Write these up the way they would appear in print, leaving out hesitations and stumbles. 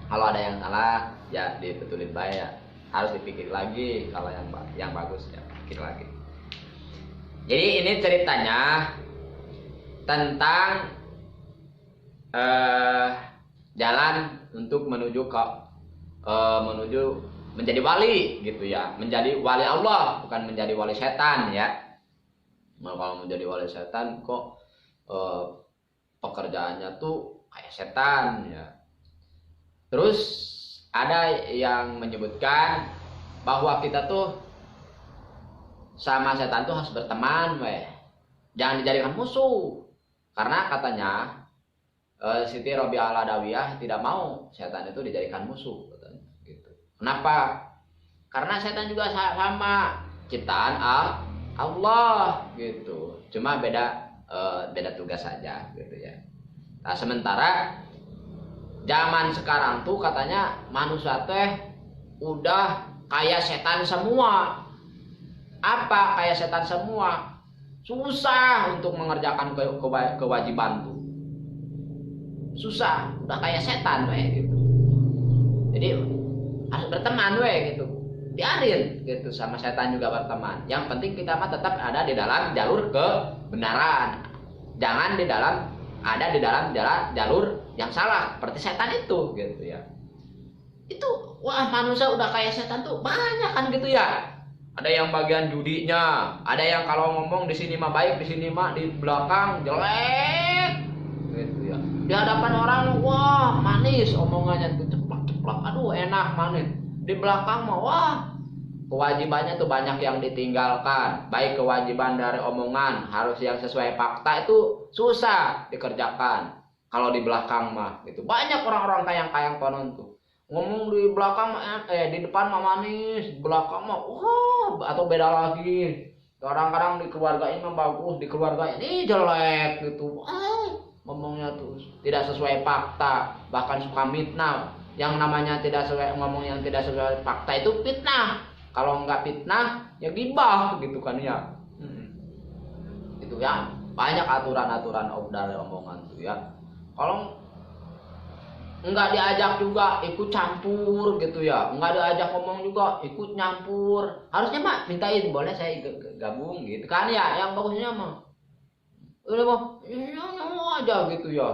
Kalau ada yang salah ya dibetulin baik ya. Harus dipikir lagi, kalau yang bagus ya pikir lagi. Jadi ini ceritanya tentang jalan untuk menuju menuju menjadi wali gitu ya, menjadi wali Allah, bukan menjadi wali setan ya. Nah, kalau menjadi wali setan kok pekerjaannya tuh kayak setan ya. Terus ada yang menyebutkan bahwa kita tuh sama setan tuh harus berteman, jangan dijadikan musuh. Karena katanya Siti Robiah Al-Adawiyah tidak mau setan itu dijadikan musuh, katanya. Gitu. Kenapa? Karena setan juga sama ciptaan Allah, gitu. Cuma beda tugas saja, gitu ya. Nah, sementara zaman sekarang tuh katanya manusia teh udah kayak setan semua. Apa kayak setan semua? Susah untuk mengerjakan kewajiban tuh. Susah, udah kayak setan gitu. Jadi harus berteman gitu. Biarin gitu sama setan juga berteman. Yang penting kita mah tetap ada di dalam jalur kebenaran. Jangan ada di dalam jalur yang salah seperti setan itu gitu ya. Itu wah, manusia udah kayak setan tuh banyak kan gitu ya. Ada yang bagian judinya, ada yang kalau ngomong di sini mah baik, di sini mah di belakang jelek gitu ya. Di hadapan orang wah manis omongannya tuh, ceplak aduh enak manis. Di belakang mah wah kewajibannya tuh banyak yang ditinggalkan. Baik kewajiban dari omongan harus yang sesuai fakta itu susah dikerjakan. Kalau di belakang mah gitu. Banyak orang-orang kayang-kayang konon tuh. Ngomong di belakang di depan mah manis, di belakang mah wah atau beda lagi. Kadang-kadang di keluarga ini mah bagus, di keluarga ini jelek gitu. Ngomongnya tuh tidak sesuai fakta, bahkan suka mitnah. Yang namanya tidak sesuai ngomong yang tidak sesuai fakta itu fitnah. Kalau nggak fitnah ya gibah gitu kan ya. Itu ya banyak aturan-aturan dari omongan tuh ya. Kalau nggak diajak juga ikut campur gitu ya, nggak diajak ngomong juga ikut nyampur. Harusnya mah mintain boleh saya gabung gitu kan ya. Yang bagusnya mah udah mah aja gitu ya.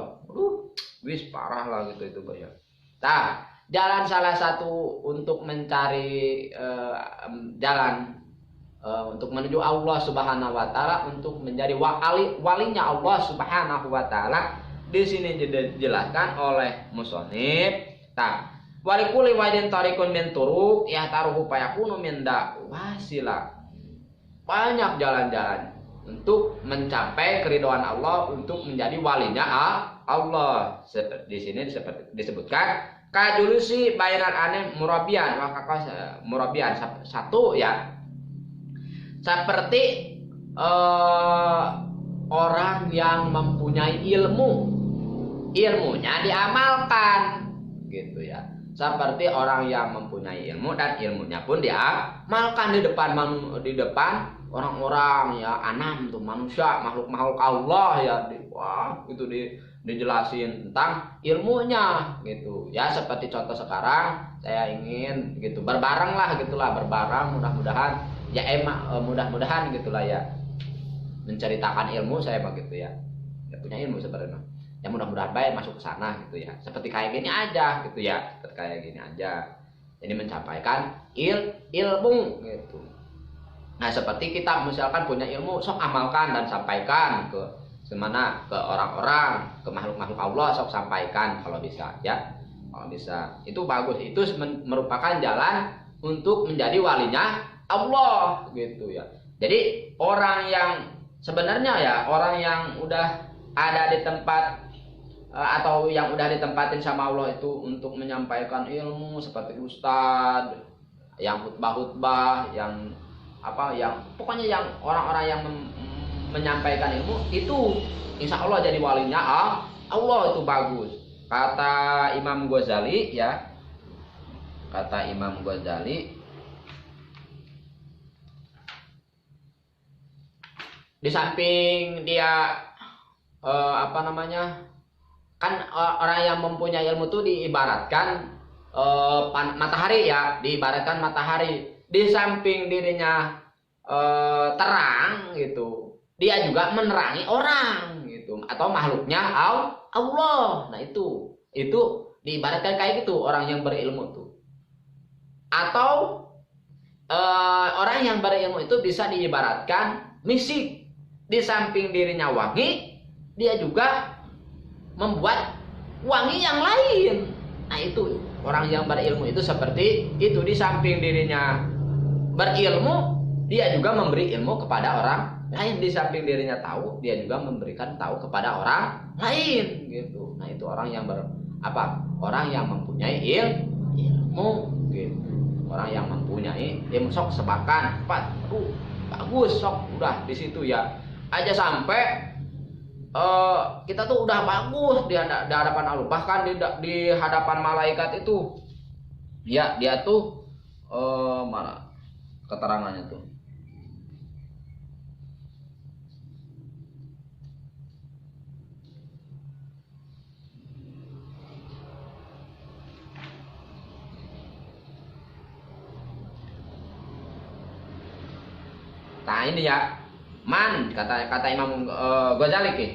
Wis parah lah gitu itu ya. Nah, jalan salah satu untuk mencari jalan untuk menuju Allah Subhanahu wa taala, untuk menjadi walinya Allah Subhanahu wa taala, di sini dijelaskan oleh musonif. Nah, walikuli wadin tarikun min turuk ya taruhu payakunu min wasila. Banyak jalan-jalan untuk mencapai keridhaan Allah, untuk menjadi walinya Allah. Di sini disebutkan kajulusi bayaran aneh murabian, maka murabian satu ya, seperti orang yang mempunyai ilmunya diamalkan gitu ya. Seperti orang yang mempunyai ilmu dan ilmunya pun diamalkan di depan orang-orang ya, anam tuh manusia, makhluk Allah ya. Wah, itu dijelasin tentang ilmunya gitu ya. Seperti contoh sekarang saya ingin gitu berbareng lah gitulah, berbareng mudah-mudahan ya, mudah-mudahan gitulah ya, menceritakan ilmu saya begitu ya. Ya punya ilmu sebenarnya ya, mudah-mudahan baik masuk ke sana gitu ya. Seperti kayak gini aja gitu ya, seperti kayak gini aja. Jadi mencapaikan ilmu gitu. Nah, seperti kita misalkan punya ilmu, sok amalkan dan sampaikan ke semana, ke orang-orang, ke makhluk-makhluk Allah, sok sampaikan kalau bisa ya. Kalau bisa itu bagus, itu merupakan jalan untuk menjadi walinya Allah gitu ya. Jadi orang yang sebenarnya ya, orang yang udah ada di tempat atau yang udah ditempatin sama Allah itu untuk menyampaikan ilmu, seperti ustadz yang khutbah, yang yang pokoknya yang orang-orang yang menyampaikan ilmu itu insya Allah jadi walinya Allah, itu bagus. Kata Imam Ghazali ya, kata Imam Ghazali, di samping dia kan orang yang mempunyai ilmu itu diibaratkan matahari ya, diibaratkan matahari. Di samping dirinya terang gitu, dia juga menerangi orang gitu, atau makhluknya Allah. Nah itu diibaratkan kayak gitu orang yang berilmu tuh. Atau orang yang berilmu itu bisa diibaratkan misik. Di samping dirinya wangi, dia juga membuat wangi yang lain. Nah itu orang yang berilmu itu seperti itu. Di samping dirinya berilmu, dia juga memberi ilmu kepada orang lain. Di samping dirinya tahu, dia juga memberikan tahu kepada orang lain gitu. Nah itu orang yang orang yang mempunyai ilmu gitu. Orang yang mempunyai ilmu sok sebakan, bagus sok udah di situ ya. Aja sampai kita tuh udah bagus di hadapan Allah, bahkan di hadapan malaikat itu ya, dia tuh mana keterangannya tuh, nah ini ya, kata Imam Ghazali ki.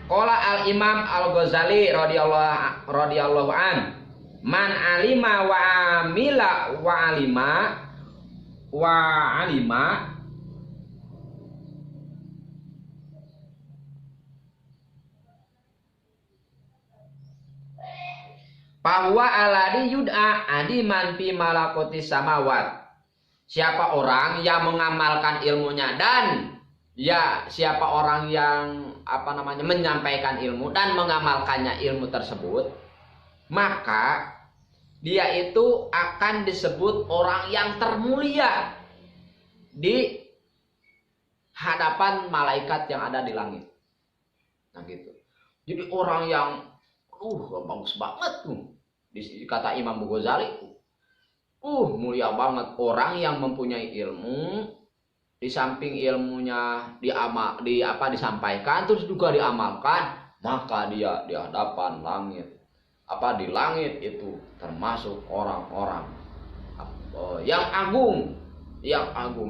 Qala al Imam Al Ghazali radhiyallahu an, man alima wa amila wa alima bahwa aladi yud'a adiman fi malakotis samawat. Siapa orang yang mengamalkan ilmunya, dan ya siapa orang yang menyampaikan ilmu dan mengamalkannya ilmu tersebut, maka dia itu akan disebut orang yang termulia di hadapan malaikat yang ada di langit. Nah gitu. Jadi orang yang bagus banget tuh, kata Imam Ghazali, mulia banget orang yang mempunyai ilmu, di samping ilmunya disampaikan terus juga diamalkan, maka dia di hadapan langit, di langit itu termasuk orang-orang yang agung,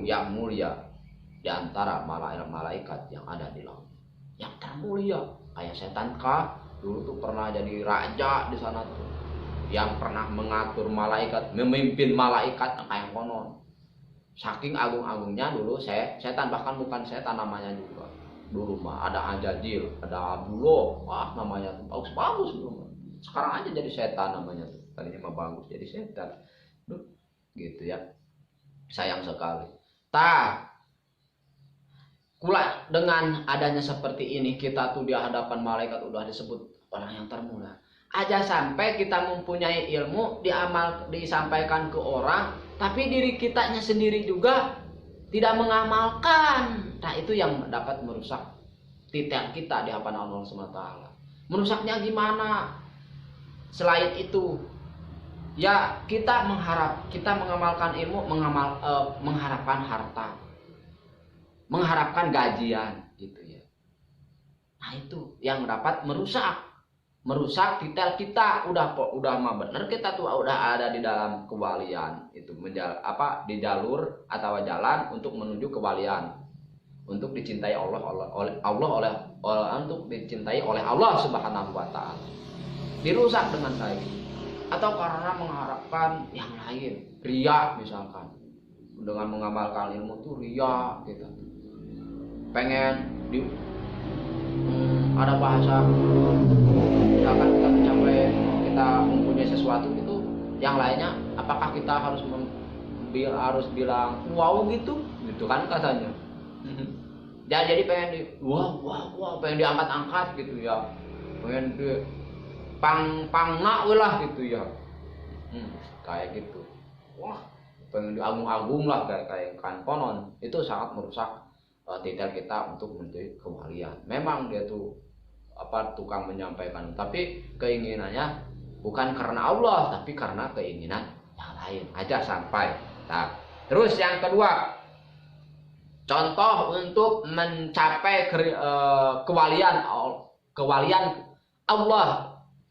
yang mulia di antara malaikat yang ada di langit, yang termulia. Kayak setan dulu tuh pernah jadi raja di sana tuh, yang pernah mengatur malaikat, memimpin malaikat kayak konon. Saking agung-agungnya dulu setan, bahkan bukan setan namanya juga. Dulu mah ada Ajajil, ada Abdullah, namanya tuh bagus dulu. Sekarang aja jadi setan namanya tuh. Tadinya mah bagus jadi setan. Gitu ya. Sayang sekali. Dengan adanya seperti ini, kita tuh di hadapan malaikat udah disebut orang yang termulia. Aja sampai kita mempunyai ilmu, disampaikan ke orang, tapi diri kitanya sendiri juga tidak mengamalkan. Nah itu yang dapat merusak titel kita di hadapan Allah SWT. Merusaknya gimana? Selain itu, ya kita mengamalkan ilmu, mengharapkan harta, mengharapkan gajian gitu ya. Nah itu yang dapat merusak titel kita. Udah mah bener kita tuh udah ada di dalam kewalian itu, di jalur atau jalan untuk menuju kewalian, untuk dicintai untuk dicintai oleh Allah Subhanahu wa taala. Dirusak dengan kayak gitu. Atau karena mengharapkan yang lain, riya misalkan. Dengan mengamalkan ilmu tuh riya gitu. Pengen ada bahasa, misalkan kita mempunyai sesuatu itu, yang lainnya apakah kita harus bilang wow gitu kan katanya. Jadi pengen pengen diangkat-angkat gitu ya, pengen pangna lah gitu ya, kayak gitu. Pengen diagung-agung lah kayak kan konon. Itu sangat merusak titel kita untuk menjadi kewalian. Memang dia tuh tukang menyampaikan, tapi keinginannya bukan karena Allah, tapi karena keinginan yang lain aja sampai. Nah, terus yang kedua, contoh untuk mencapai kewalian Allah,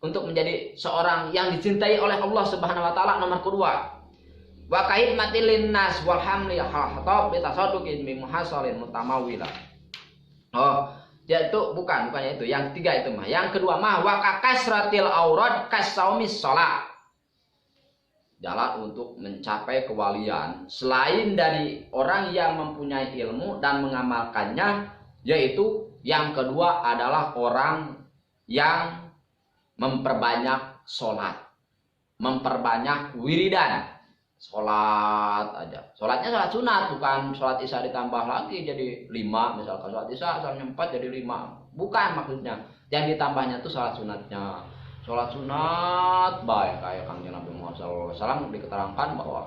untuk menjadi seorang yang dicintai oleh Allah Subhanahu wa taala. Nomor kedua, wa kahidmatil linnas wal hamli hatab bi tasadduqin bi muhasalin mutamawila. Oh, yaitu bukannya itu. Yang tiga itu mah. Yang kedua mah wa kasratil aurad kasaumis shalah. Jalan untuk mencapai kewalian selain dari orang yang mempunyai ilmu dan mengamalkannya, yaitu yang kedua adalah orang yang memperbanyak sholat, memperbanyak wiridan. Sholat aja, sholatnya sholat sunat, bukan sholat isya ditambah lagi jadi 5, misalkan sholat isya misalnya 4 jadi 5, bukan maksudnya. Yang ditambahnya itu sholat sunatnya. Sholat sunat baik kayak Kanjeng Nabi Muhammad SAW diketerangkan bahwa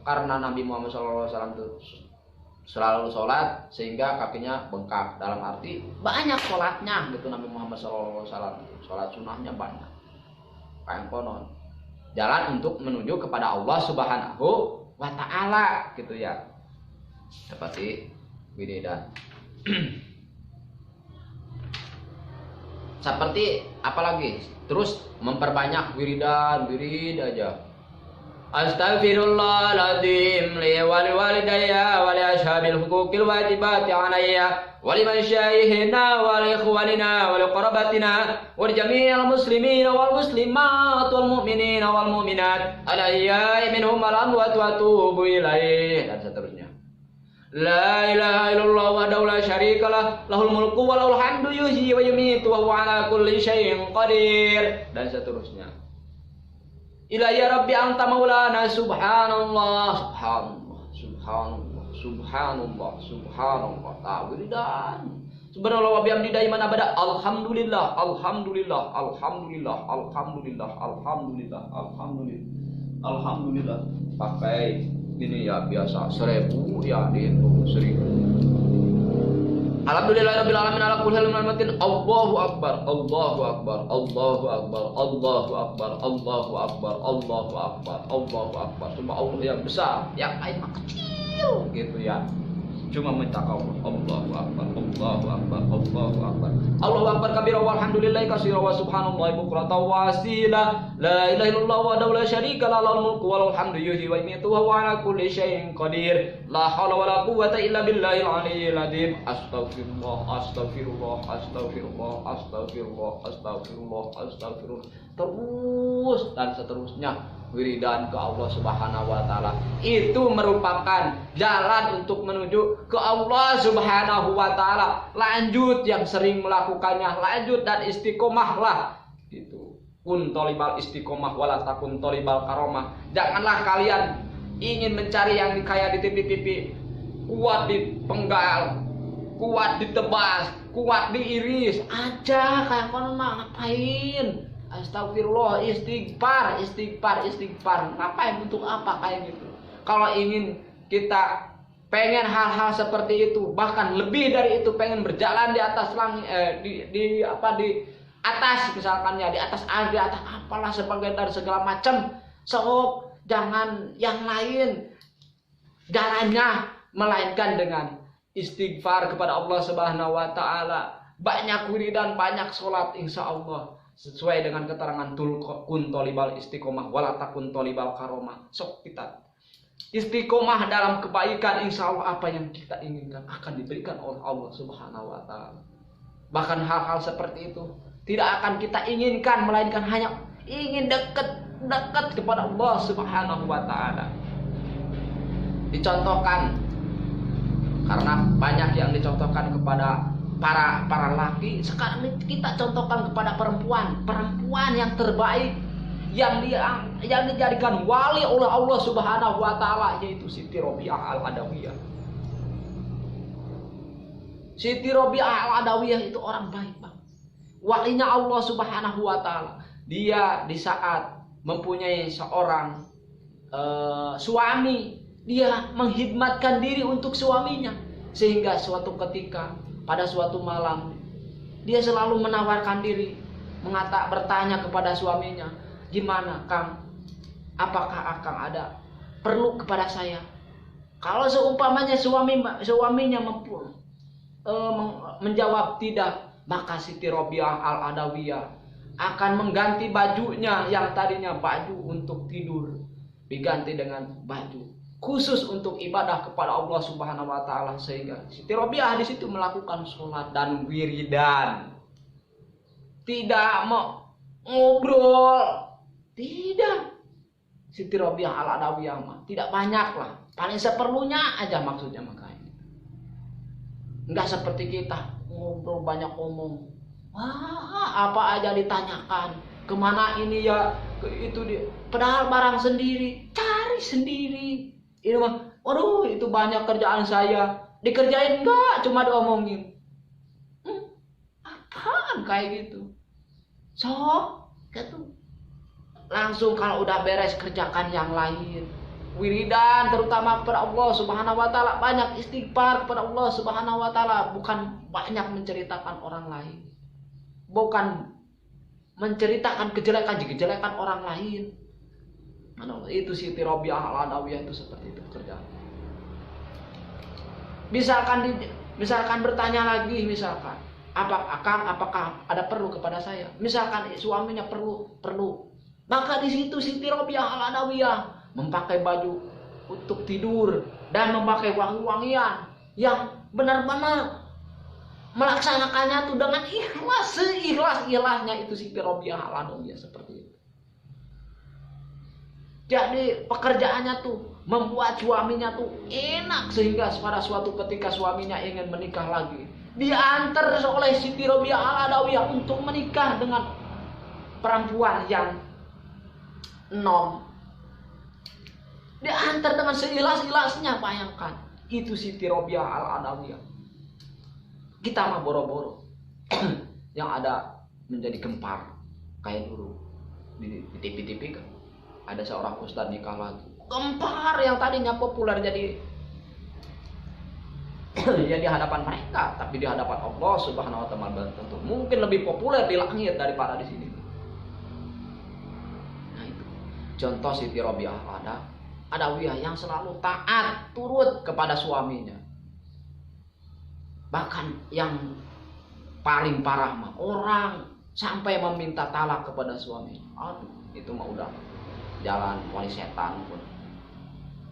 karena Nabi Muhammad SAW itu selalu sholat sehingga kakinya bengkak, dalam arti banyak sholatnya gitu. Nabi Muhammad SAW sholat sunahnya banyak kayak konon jalan untuk menuju kepada Allah Subhanahu wa taala gitu ya, seperti wiridan. Seperti apalagi terus memperbanyak wiridan aja. Astaghfirullahaladzim li wa li walidayya wa li ashabil huquqil wajibati alayya wa li masyayikhina wa li ikhwanina wa li qarabatina wa li jami'il muslimina wal muslimat wal mu'minina wal mu'minat alayya minhum wal amwat wa atubu ilaih, dan seterusnya. La ilaha illallah wahdahu la syarikalah lahul mulku wa lahul hamdu yuhyi wa yumiitu wa huwa ala kulli syai'in qadir, dan seterusnya. Ilayya rabbi anta maulana subhanallah subhanallah subhanallah subhanallah ta'wiridan subhanallah wa bihamdi daiman abada alhamdulillah alhamdulillah alhamdulillah alhamdulillah alhamdulillah alhamdulillah alhamdulillah. Pakai ini ya biasa 1000 ya dihitung 1000. Alhamdulillahirabbil alamin ala kulli halin matin. Allahu akbar Allahu akbar Allahu akbar Allahu akbar Allahu akbar Allahu akbar Allahu akbar. Cuma Allah yang besar, yang lain mah kecil gitu ya. Cuma minta Allah. Allahu akbar Allahu akbar Allahu akbar Allahu akbar kabira walhamdulillahi katsira wa subhanallahi bukratan wa asila. La ilaha illallah wahdahu la syarika lahu lahul mulku wa lahul hamdu yuhyi wa yumiitu wa huwa ala kulli syai'in qadir. La haula wa la quwwata illa billahil aliyyil azim. Astaghfirullah astaghfirullah astaghfirullah astaghfirullah astaghfirullah astaghfirullah. Terus dan seterusnya wiridan ke Allah Subhanahu wa taala. Itu merupakan jalan untuk menuju ke Allah Subhanahu wa taala. Lanjut yang sering melakukannya, lanjut dan istiqomahlah gitu. Kun tolibal istiqomah wala takun tolibal karomah. Janganlah kalian ingin mencari yang kayak di TV-TV, kuat dipenggal, kuat ditebas, kuat diiris aja kayak mana mah ngapain? Astagfirullah, istighfar. Ngapain, untuk apa kayak gitu? Kalau ingin kita pengen hal-hal seperti itu, bahkan lebih dari itu, pengen berjalan di atas langit, di atas misalkan ya, di atas air, di atas apalah sebagai dari segala macam. So, jangan yang lain jalannya melainkan dengan istighfar kepada Allah Subhanahu wa taala. Banyak wiridan, banyak sholat, insya Allah sesuai dengan keterangan kun tolibal istiqomah wala takun tolibal karomah. Sok kita istiqomah dalam kebaikan, insya Allah apa yang kita inginkan akan diberikan oleh Allah Subhanahu wa taala. Bahkan hal-hal seperti itu tidak akan kita inginkan, melainkan hanya ingin dekat kepada Allah Subhanahu wa taala. Dicontohkan, karena banyak yang dicontohkan kepada para laki, sekarang kita contohkan kepada perempuan yang terbaik, yang dijadikan wali oleh Allah Subhanahu wa taala, yaitu Siti Robiah Al-Adawiyah. Siti Robiah Al-Adawiyah itu orang baik, Bang. Walinya Allah Subhanahu wa taala. Dia di saat mempunyai seorang suami, dia menghidmatkan diri untuk suaminya, sehingga suatu ketika pada suatu malam dia selalu menawarkan diri, bertanya kepada suaminya, "Gimana, Kang? Apakah Akang ada perlu kepada saya?" Kalau seumpamanya suaminya menjawab tidak, maka Siti Robiah Al-Adawiyah akan mengganti bajunya yang tadinya baju untuk tidur diganti dengan baju khusus untuk ibadah kepada Allah Subhanahu wa taala, sehingga Siti Robiah di situ melakukan sholat dan wiridan. Tidak mau ngobrol, tidak. Siti Robiah Al-Adawiyah mah tidak banyak lah, paling seperlunya aja maksudnya makanya. Enggak seperti kita ngobrol banyak ngomong. Wah, apa aja ditanyakan. Kemana ini ya, ke itu dia. Padahal barang sendiri, cari sendiri. Ini mah, waduh itu banyak kerjaan saya. Dikerjain enggak, cuma diomongin. Apaan kayak gitu? So, gitu. Langsung kalau udah beres kerjakan yang lain. Wiridan terutama kepada Allah Subhanahu wa taala, banyak istighfar kepada Allah Subhanahu wa taala, bukan banyak menceritakan orang lain. Bukan menceritakan kejelekan orang lain. Itu Siti Robiah Al-Adawiyah itu seperti itu kerjaan. Misalkan bertanya lagi, misalkan, apakah ada perlu kepada saya? Misalkan suaminya perlu. Maka di situ Siti Robiah Al-Adawiyah memakai baju untuk tidur dan memakai wangi-wangian yang benar-benar melaksanakannya tuh dengan ikhlas, seikhlas-ikhlasnya itu Siti Robiah Al-Adawiyah seperti itu. Jadi pekerjaannya tuh membuat suaminya tuh enak, sehingga pada suatu ketika suaminya ingin menikah lagi, diantar oleh Siti Robiah Al-Adawiyah untuk menikah dengan perempuan yang diantar dengan seikhlas-ikhlasnya. Bayangkan, itu Siti Robiah Al-Adawiyah. Kita mah boro-boro yang ada menjadi gempar kayak dulu di TV-TV kan, ada seorang ustadz nikah lagi, gempar yang tadinya populer jadi ya di hadapan mereka, tapi di hadapan Allah Subhanahu wa taala tentu mungkin lebih populer di langit daripada di sini. Nah itu contoh Siti Robiah Al-Adawiyah yang selalu taat turut kepada suaminya. Bahkan yang paling parah mah orang sampai meminta talak kepada suaminya. Aduh, itu mah udah jalan wali setan pun.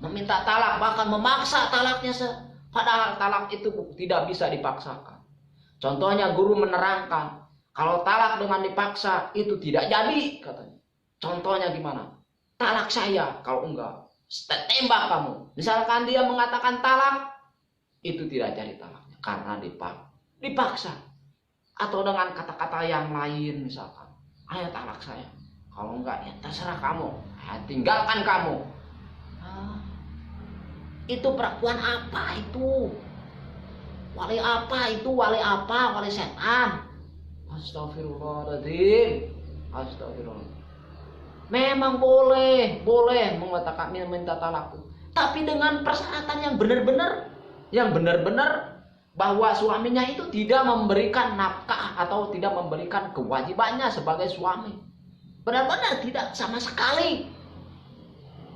Meminta talak, bahkan memaksa talaknya, padahal talak itu tidak bisa dipaksakan. Contohnya guru menerangkan, kalau talak dengan dipaksa itu tidak jadi katanya. Contohnya gimana? Talak saya, kalau enggak tembak kamu. Misalkan dia mengatakan talak, itu tidak jadi talaknya karena dipaksa. Atau dengan kata-kata yang lain, misalkan, ayo talak saya, kalau enggak ya terserah kamu, tinggalkan kamu. Itu perempuan apa itu? Wali apa itu? Wali apa? Wali setan. Astagfirullahaladzim. Astagfirullah. Memang boleh mengatakan minta talak, tapi dengan persyaratan yang benar-benar bahwa suaminya itu tidak memberikan nafkah atau tidak memberikan kewajibannya sebagai suami. Benar-benar tidak sama sekali.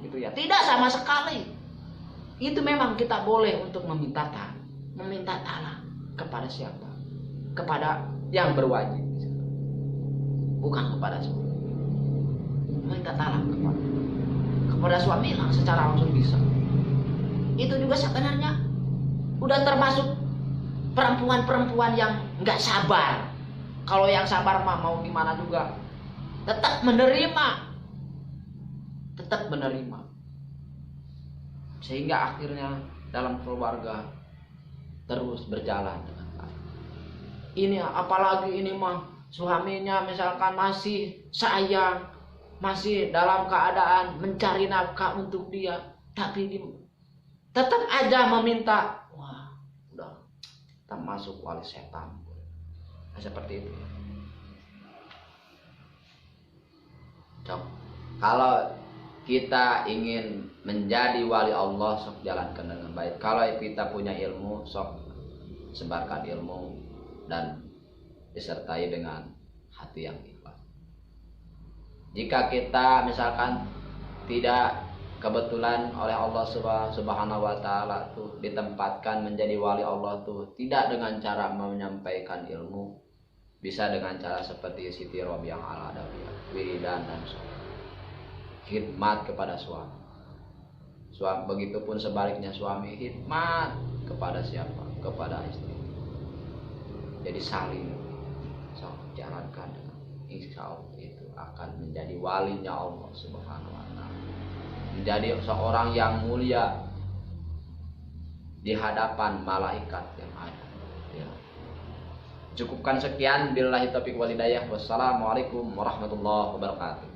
Gitu ya, tidak sama sekali. Itu memang kita boleh untuk meminta talak kepada siapa? Kepada yang berwajib, bukan kepada suami. Meminta talak kepada suami lah secara langsung bisa. Itu juga sebenarnya udah termasuk perempuan-perempuan yang nggak sabar. Kalau yang sabar mah mau gimana juga tetap menerima, sehingga akhirnya dalam keluarga terus berjalan dengan baik. Ini apalagi ini mah suaminya misalkan masih sayang, masih dalam keadaan mencari nafkah untuk dia, tapi tetap aja meminta. Wah, udah termasuk wali setan. Nah, seperti itu. Kalau kita ingin menjadi wali Allah, sok jalankan dengan baik. Kalau kita punya ilmu, sok sebarkan ilmu dan disertai dengan hati yang ikhlas. Jika kita misalkan tidak kebetulan oleh Allah Subhanahu wa taala tuh ditempatkan menjadi wali Allah tuh tidak dengan cara menyampaikan ilmu, Bisa dengan cara seperti Siti Robiah Al-Adawiyah, wiridan dan sholat, khidmat kepada suami. Begitupun sebaliknya suami khidmat kepada siapa? Kepada istri. Jadi saling jalankan dengan insya Allah itu akan menjadi walinya Allah Subhanahu wa Ta'ala, menjadi seorang yang mulia di hadapan malaikat yang ada. Ya. Cukupkan sekian, billahi taufiq wal hidayah. Wassalamualaikum warahmatullahi wabarakatuh.